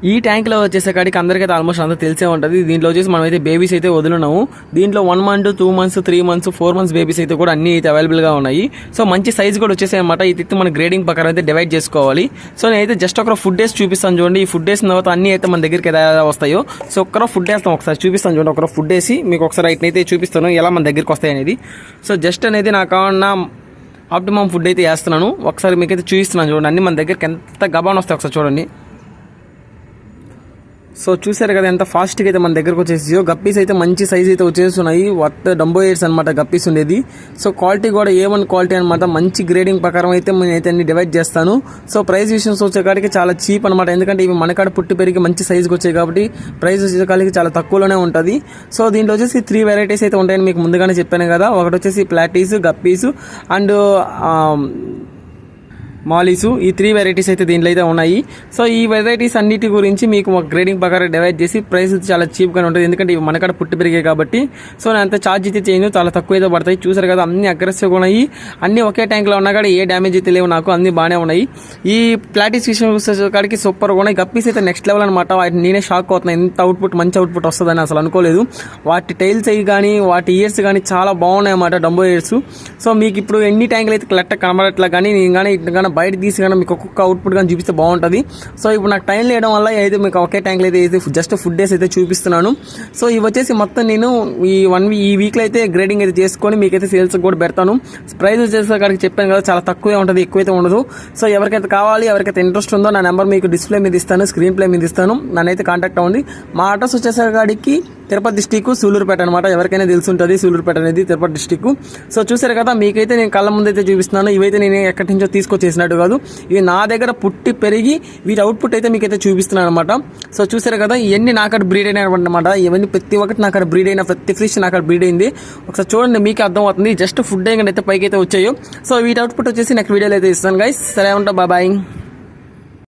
ఈ ట్యాంక్లో వచ్చేసరికి అందరికైతే ఆల్మోస్ట్ అంతా తెలిసే ఉంటుంది. దీంట్లో వచ్చేసి మనం అయితే బేబీస్ అయితే వదులున్నాము. దీంట్లో 1 month 2 months 3 months 4 months babies అయితే కూడా అన్ని అయితే అవైలబుల్గా ఉన్నాయి. సో మంచి సైజ్ కూడా వచ్చేసాయి అనమాట. ఇది మన గ్రేడింగ్ ప్రకారం అయితే డివైడ్ చేసుకోవాలి. సో నేనైతే జస్ట్ ఒక ఫుడ్ డేస్ చూపిస్తాను చూడండి. ఈ ఫుడ్ వేసిన తర్వాత అన్ని అయితే మన దగ్గరికి ఎలా వస్తాయో. సో ఒక్కరో ఫుడ్ వేస్తాం, ఒకసారి చూపిస్తాను చూడండి. ఒకరో ఫుడ్ వేసి మీకు ఒకసారి అయితే చూపిస్తాను ఎలా మన దగ్గరికి వస్తాయి అనేది. సో జస్ట్ అనేది నాకు కావాలన్నా ఆప్టిమమ్ ఫుడ్ అయితే వేస్తున్నాను. ఒకసారి మీకైతే చూపిస్తున్నాను చూడండి. అన్ని మన దగ్గరికి ఎంత గబాన్ వస్తాయి ఒకసారి చూడండి. సో చూసారు కదా ఎంత ఫాస్ట్గా అయితే మన దగ్గరకు వచ్చేసి గప్పీస్ అయితే మంచి సైజ్ అయితే వచ్చేస్తున్నాయి. డంబో ఎయిర్స్ అనమాట గప్పీస్ ఉండేది. సో క్వాలిటీ కూడా A1 క్వాలిటీ అనమాట. మంచి గ్రేడింగ్ ప్రకారం అయితే నేనైతే అన్ని డివైడ్ చేస్తాను. సో ప్రైస్ విషయం వచ్చేకాడికి చాలా చీప్ అనమాట. ఎందుకంటే ఇవి మనకాడ పుట్టి పెరిగి మంచి సైజుకి వచ్చాయి కాబట్టి ప్రైస్ వచ్చేకాడికి చాలా తక్కువలోనే ఉంటుంది. సో దీంట్లో వచ్చేసి 3 వెరైటీస్ అయితే ఉంటాయని మీకు ముందుగానే చెప్పాను కదా. ఒకటి వచ్చేసి ప్లాటీస్, గప్పీస్ అండ్ మాలీసు. ఈ 3 వెరైటీస్ అయితే దీంట్లో అయితే ఉన్నాయి. సో ఈ వెరైటీస్ అన్నిటి గురించి మీకు ఒక గ్రేడింగ్ ప్రకారం డివైడ్ చేసి ప్రైస్ చాలా చీప్గానే ఉంటుంది. ఎందుకంటే ఇవి మనకాడ పుట్టి పెరిగాయి కాబట్టి. సో నేను అంత ఛార్జ్ అయితే చేయను, చాలా తక్కువ అయితే పడతాయి. చూసారు కదా అన్ని అగ్రెసివ్గా ఉన్నాయి. అన్ని ఒకే ట్యాంక్లో ఉన్నా కూడా ఏ డ్యామేజ్ అయితే లేవు, నాకు అన్ని బాగానే ఉన్నాయి. ఈ ప్లాటీస్ విషయం చూసేకాడికి సూపర్గా ఉన్నాయి. గప్పీస్ అయితే నెక్స్ట్ లెవెల్ అనమాట. వాటిని నేనే షాక్ అవుతున్నాయి. ఎంత అవుట్పుట్ మంచి అవుట్పుట్ వస్తుందని అసలు అనుకోలేదు. వాటి టైల్స్ అవి కానీ వాటి ఇయర్స్ కానీ చాలా బాగున్నాయి అన్నమాట, డంబో ఇయర్స్. సో మీకు ఇప్పుడు ఎన్ని ట్యాంకులు అయితే కరెక్ట్గా కనబడట్లా కానీ నేను కానీ ఇట్లా బయట తీసి కానీ మీకు ఒక్కొక్క అవుట్పుట్ కానీ చూపిస్తే బాగుంటుంది. సో ఇప్పుడు నాకు టైం లేయడం వల్ల అయితే మీకు ఒకే ట్యాంక్లో అయితే జస్ట్ ఫుడ్ డేస్ అయితే చూపిస్తున్నాను. సో ఇవి వచ్చేసి మొత్తం నేను ఈ వీక్లో అయితే గ్రేడింగ్ అయితే చేసుకొని మీకైతే సేల్స్ కూడా పెడతాను. ప్రైస్ వచ్చేసరికి చెప్పాను కదా చాలా తక్కువే ఉంటుంది, ఎక్కువైతే ఉండదు. సో ఎవరికైతే కావాలి, ఎవరికైతే ఇంట్రెస్ట్ ఉందో నా నెంబర్ మీకు డిస్ప్లే మీద ఇస్తాను, స్క్రీన్ ప్లే మీద ఇస్తాను. నన్నైతే కాంటాక్ట్ అవ్వండి. మా అడ్రస్ వచ్చేసరికి తిరుపతి డిస్టిక్ సూలూరుపేట అనమాట. ఎవరికైనా తెలిసి ఉంటుంది సూలూరుపేట అనేది తిరుపతి డిస్టిక్. సో చూసారు కదా మీకైతే నేను కళ్ళ ముందు అయితే చూపిస్తున్నాను. ఇవైతే నేను ఎక్కడి నుంచో తీసుకొచ్చేసినట్టు కాదు, ఇవి నా దగ్గర పుట్టి పెరిగి వీటి అవుట్పుట్ అయితే మీకైతే చూపిస్తున్నాను అనమాట. సో చూసారు కదా ఇవన్నీ నాకడ బ్రీడ్ అయిన అనమాట. ఇవన్నీ ప్రతి ఒక్కటి నాకడ బ్రీడ్ అయిన, ప్రతి ఫిష్ నాకడ బ్రీడ్ అయింది. ఒకసారి చూడండి మీకే అర్థం అవుతుంది. జస్ట్ ఫుడ్ అయితే పైకి అయితే వచ్చాయో. సో వీటి అవుట్పుట్ వచ్చేసి నెక్స్ట్ వీడియోలో అయితే ఇస్తాను గైస్. సరే ఉంటా, బాయ్.